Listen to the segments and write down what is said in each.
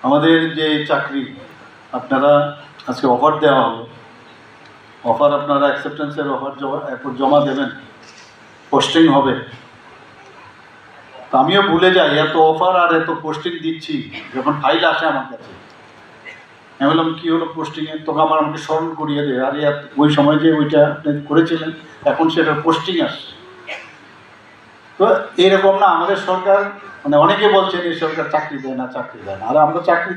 আমাদের যে চাকরি আপনারা আজকে অফার দেওয়া হলো, অফার আপনারা অ্যাকসেপ্টেন্সের অফার জমা দেবেন, পোস্টিং হবে। তো আমিও ভুলে যাই এত অফার আর এত পোস্টিং দিচ্ছি, যখন ফাইল আসে আমার কাছে আমি বললাম কী হলো পোস্টিংয়ে, তখন আমাকে স্মরণ করিয়ে দেয়, আরে ওই সময় যে ওইটা আপনি করেছিলেন এখন সেটা পোস্টিং আসছে। তো এইরকম না, আমাদের সরকার মানে অনেকে বলছেন এই সরকার চাকরি দেয় না, চাকরি দেয় না, আর আমরা চাকরি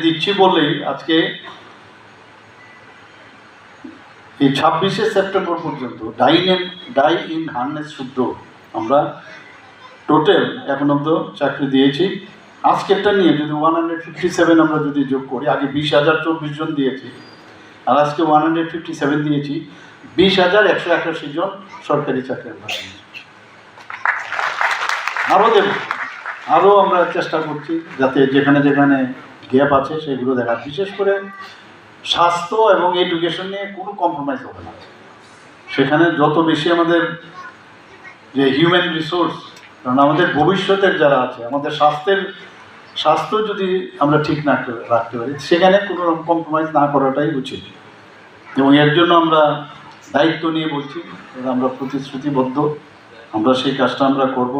দিচ্ছি বলেই আজকে এই 26শে সেপ্টেম্বর পর্যন্ত ডাই ইন হার্নেস শুদ্ধ আমরা টোটাল এখন অব্দ চাকরি দিয়েছি। আজকেরটা নিয়ে যদি 157 আমরা যদি যোগ করি, আগে 20,024 জন দিয়েছি আর আজকে 157 দিয়েছি, 20,181 জন সরকারি চাকরি আমরা দিয়েছি। আরও দেব, আরও আমরা চেষ্টা করছি যাতে যেখানে যেখানে গ্যাপ আছে সেগুলো দেখার, বিশেষ করে স্বাস্থ্য এবং এডুকেশন নিয়ে কোনো কম্প্রোমাইজ হবে না। সেখানে যত বেশি আমাদের যে হিউম্যান রিসোর্স, কারণ আমাদের ভবিষ্যতের যারা আছে, আমাদের স্বাস্থ্য যদি আমরা ঠিক না রাখতে পারি সেখানে কোনো রকম কম্প্রোমাইজ না করাটাই উচিত। এবং এর জন্য আমরা দায়িত্ব নিয়ে বলছি, আমরা প্রতিশ্রুতিবদ্ধ, আমরা সেই কাজটা আমরা করব।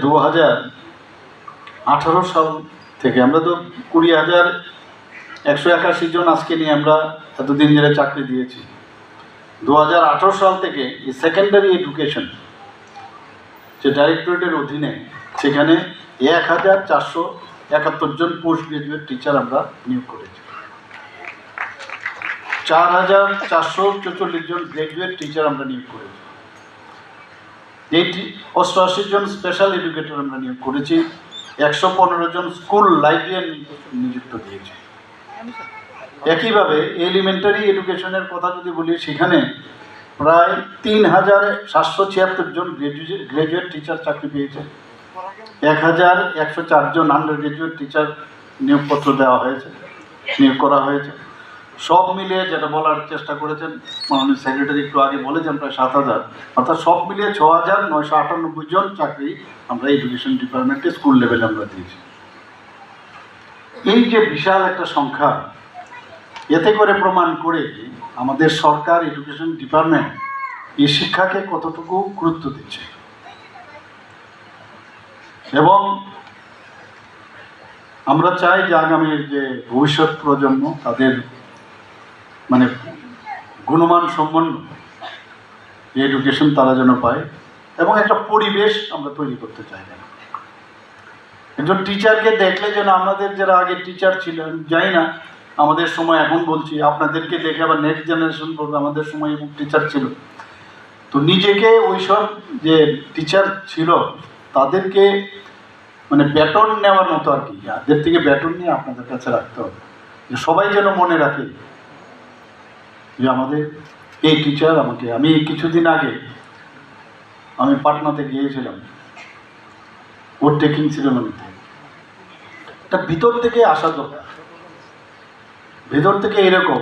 2018 সাল থেকে আমরা তো 20,181 জন আজকে নিয়ে আমরা এতদিন ধরে চাকরি দিয়েছি। 2018 সাল থেকে এই সেকেন্ডারি এডুকেশন যে ডাইরেক্টরেটের অধীনে সেখানে 1,471 জন পোস্ট গ্রাজুয়েট টিচার আমরা নিয়োগ করেছি, 4,444 জন গ্রাজুয়েট টিচার আমরা নিয়োগ করেছি, 88 জন স্পেশাল এডুকেটর আমরা নিয়োগ করেছি, 115 জন স্কুল লাইব্রেরিয়ান নিযুক্ত দিয়েছি। একইভাবে এলিমেন্টারি এডুকেশনের কথা যদি বলি, সেখানে প্রায় 3,776 জন গ্রাজুয়েট টিচার চাকরি পেয়েছে, 1,104 জন আন্ডার গ্রাজুয়েট টিচার নিয়োগপত্র নিয়োগ করা হয়েছে। সব মিলিয়ে যেটা বলার চেষ্টা করেছেন মাননীয় সেক্রেটারি একটু আগে বলেছেন, প্রায় 7,000, অর্থাৎ সব মিলিয়ে 6,998 জন চাকরি আমরা এডুকেশন ডিপার্টমেন্টে স্কুল লেভেলে আমরা দিয়েছি। এই যে বিশাল একটা সংখ্যা, এতে করে প্রমাণ করে আমাদের সরকার এডুকেশন ডিপার্টমেন্ট এই শিক্ষাকে কতটুকু গুরুত্ব দিচ্ছে এবং আমরা চাই যে আগামীর যে ভবিষ্যৎ প্রজন্ম তাদের মানে গুণমান সম্পন্ন এডুকেশন তারা যেন পায় এবং একটা পরিবেশ আমরা তৈরি করতে চাই। একজন টিচারকে দেখলে যেন আমাদের যারা আগে টিচার ছিলেন, জানি না আমাদের সময়, এখন বলছি আপনাদেরকে দেখে আবার নেক্সট জেনারেশন বলবে আমাদের সময় এবং টিচার ছিল, তো নিজেকে ওইসব যে টিচার ছিল তাদেরকে মানে ব্যাটন নেওয়ার মতো আর কি, যাদের থেকে ব্যাটন নিয়ে আপনাদের কাছে রাখতে হবে, যে সবাই যেন মনে রাখে যে আমাদের এই টিচার আমি কিছুদিন আগে আমি পাটনাতে গিয়েছিলাম ওর টেকিং সিরিমনিতে। এটা ভিতর থেকে আসা দরকার, ভেতর থেকে এরকম